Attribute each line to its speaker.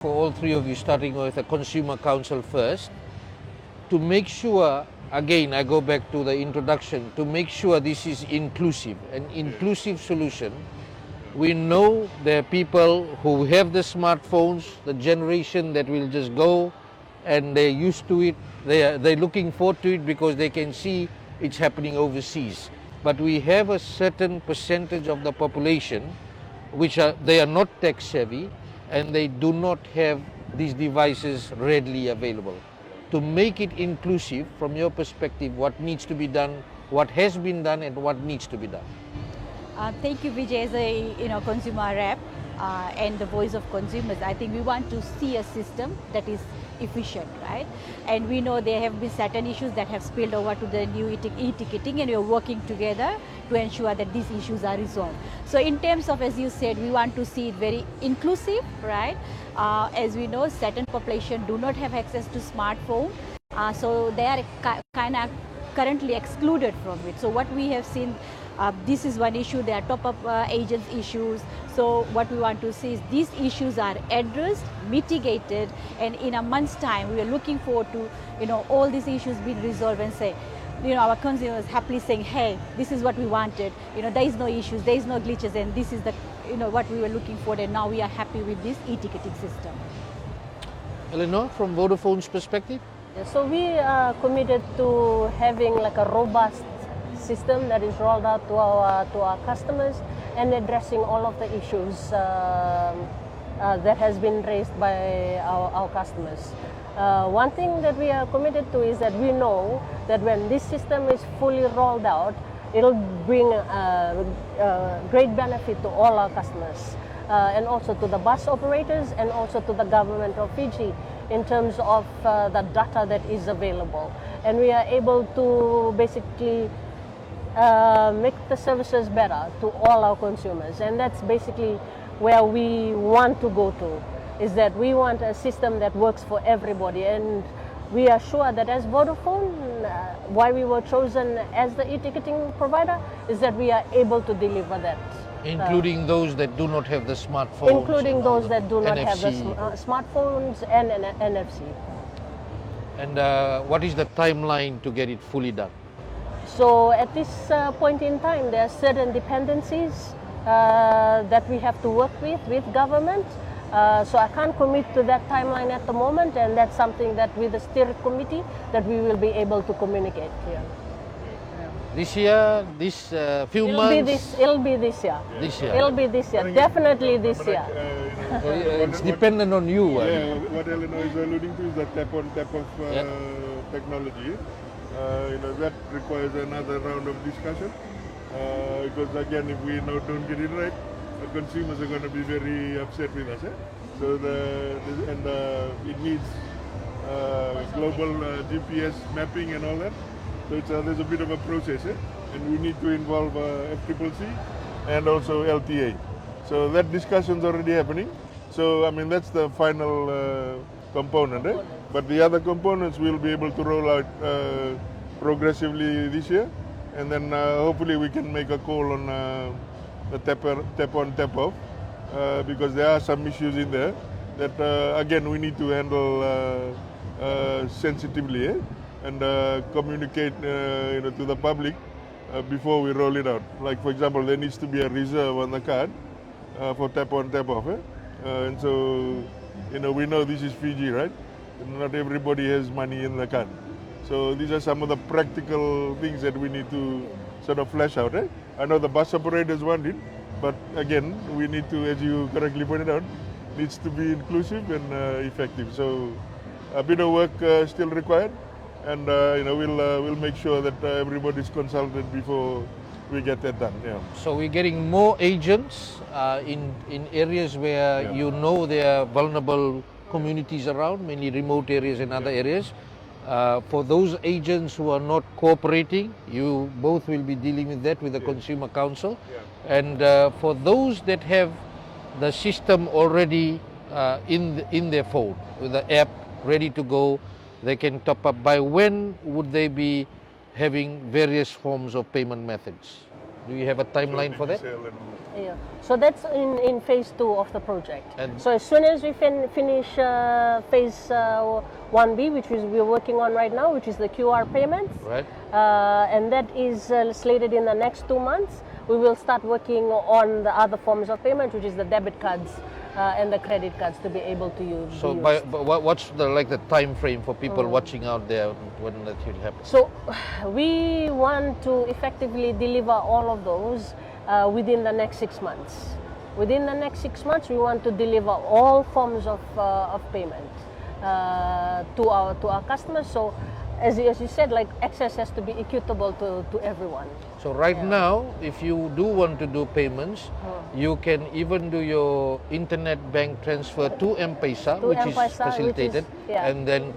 Speaker 1: for all three of you, starting with the Consumer Council first, to make sure, again, I go back to the introduction, to make sure this is inclusive, an inclusive solution. We know there are people who have the smartphones, the generation that will just go and they're used to it. They're looking forward to it because they can see it's happening overseas. But we have a certain percentage of the population which they are not tech savvy and they do not have these devices readily available. To make it inclusive, from your perspective, what needs to be done, what has been done, and what needs to be done?
Speaker 2: Thank you, Vijay, as a consumer rep and the voice of consumers. I think we want to see a system that is efficient, right? And we know there have been certain issues that have spilled over to the new e-ticketing, and we are working together to ensure that these issues are resolved. So in terms of, as you said, we want to see it very inclusive, right? As we know, certain population do not have access to smartphone, so they are kind of currently excluded from it. So what we have seen, this is one issue. There are top-up agents issues. So what we want to see is these issues are addressed, mitigated, and in a month's time, we are looking forward to all these issues being resolved and say, our consumers happily saying, hey, this is what we wanted. There is no issues, there is no glitches, and this is the what we were looking for, and now we are happy with this e-ticketing system.
Speaker 1: Eleanor, from Vodafone's perspective?
Speaker 3: So we are committed to having like a robust system that is rolled out to our customers and addressing all of the issues that has been raised by our customers. One thing that we are committed to is that we know that when this system is fully rolled out, it'll bring great benefit to all our customers and also to the bus operators and also to the government of Fiji in terms of the data that is available. And we are able to basically make the services better to all our consumers. And that's basically where we want to go to, is that we want a system that works for everybody. And we are sure that as Vodafone, why we were chosen as the e-ticketing provider is that we are able to deliver that.
Speaker 1: Including those that do not have the smartphones.
Speaker 3: Including those that do not
Speaker 1: NFC.
Speaker 3: have the smartphones and an NFC.
Speaker 1: And what is the timeline to get it fully done?
Speaker 3: So at this point in time, there are certain dependencies that we have to work with government. So I can't commit to that timeline at the moment, and that's something that with the steering committee that we will be able to communicate here.
Speaker 1: This year, this few months?
Speaker 3: It'll be this year.
Speaker 1: This year?
Speaker 3: It'll be this year, definitely this year.
Speaker 1: It's dependent on you.
Speaker 4: What Eleanor is alluding to is the tap-on, tap-off technology. That requires another round of discussion because again, if we now don't get it right, the consumers are going to be very upset with us. So it needs global GPS mapping and all that. So there's a bit of a process, and we need to involve FCCC and also LTA. So that discussion's already happening. So I mean that's the final component. But the other components we'll be able to roll out progressively this year, and then hopefully we can make a call on the tap-on, tap-off, because there are some issues in there that again we need to handle sensitively and communicate to the public before we roll it out. Like for example, there needs to be a reserve on the card for tap-on, tap-off. And so we know this is Fiji, right? Not everybody has money in the card. So these are some of the practical things that we need to sort of flesh out. I know the bus operators want it, but again, we need to, as you correctly pointed out, needs to be inclusive and effective. So a bit of work still required, and we'll make sure that everybody's consulted before we get that done. Yeah.
Speaker 1: So we're getting more agents in areas where there are vulnerable communities around, mainly remote areas and other areas. For those agents who are not cooperating, you both will be dealing with that with the Consumer Council. And for those that have the system already in their phone, with the app ready to go, they can top up. By when would they be having various forms of payment methods? Do you have a timeline for that?
Speaker 4: Sale and
Speaker 3: Yeah. So that's in phase 2 of the project.
Speaker 1: And-
Speaker 3: So as soon as we finish phase 1B, which we're working on right now, which is the QR payments,
Speaker 1: Right.
Speaker 3: and that is slated in the next 2 months, we will start working on the other forms of payment, which is the debit cards and the credit cards to be able to use.
Speaker 1: So
Speaker 3: be
Speaker 1: by,
Speaker 3: used.
Speaker 1: what's the time frame for people watching out there when that will happen?
Speaker 3: So we want to effectively deliver all of those within the next 6 months. Within the next 6 months, we want to deliver all forms of payment to our customers. So as you said, like access has to be equitable to everyone.
Speaker 1: So right now, if you do want to do payments, you can even do your internet bank transfer to M-Pesa,
Speaker 3: To
Speaker 1: which is
Speaker 3: M-Pesa, which is-
Speaker 1: facilitated,
Speaker 3: yeah.
Speaker 1: and then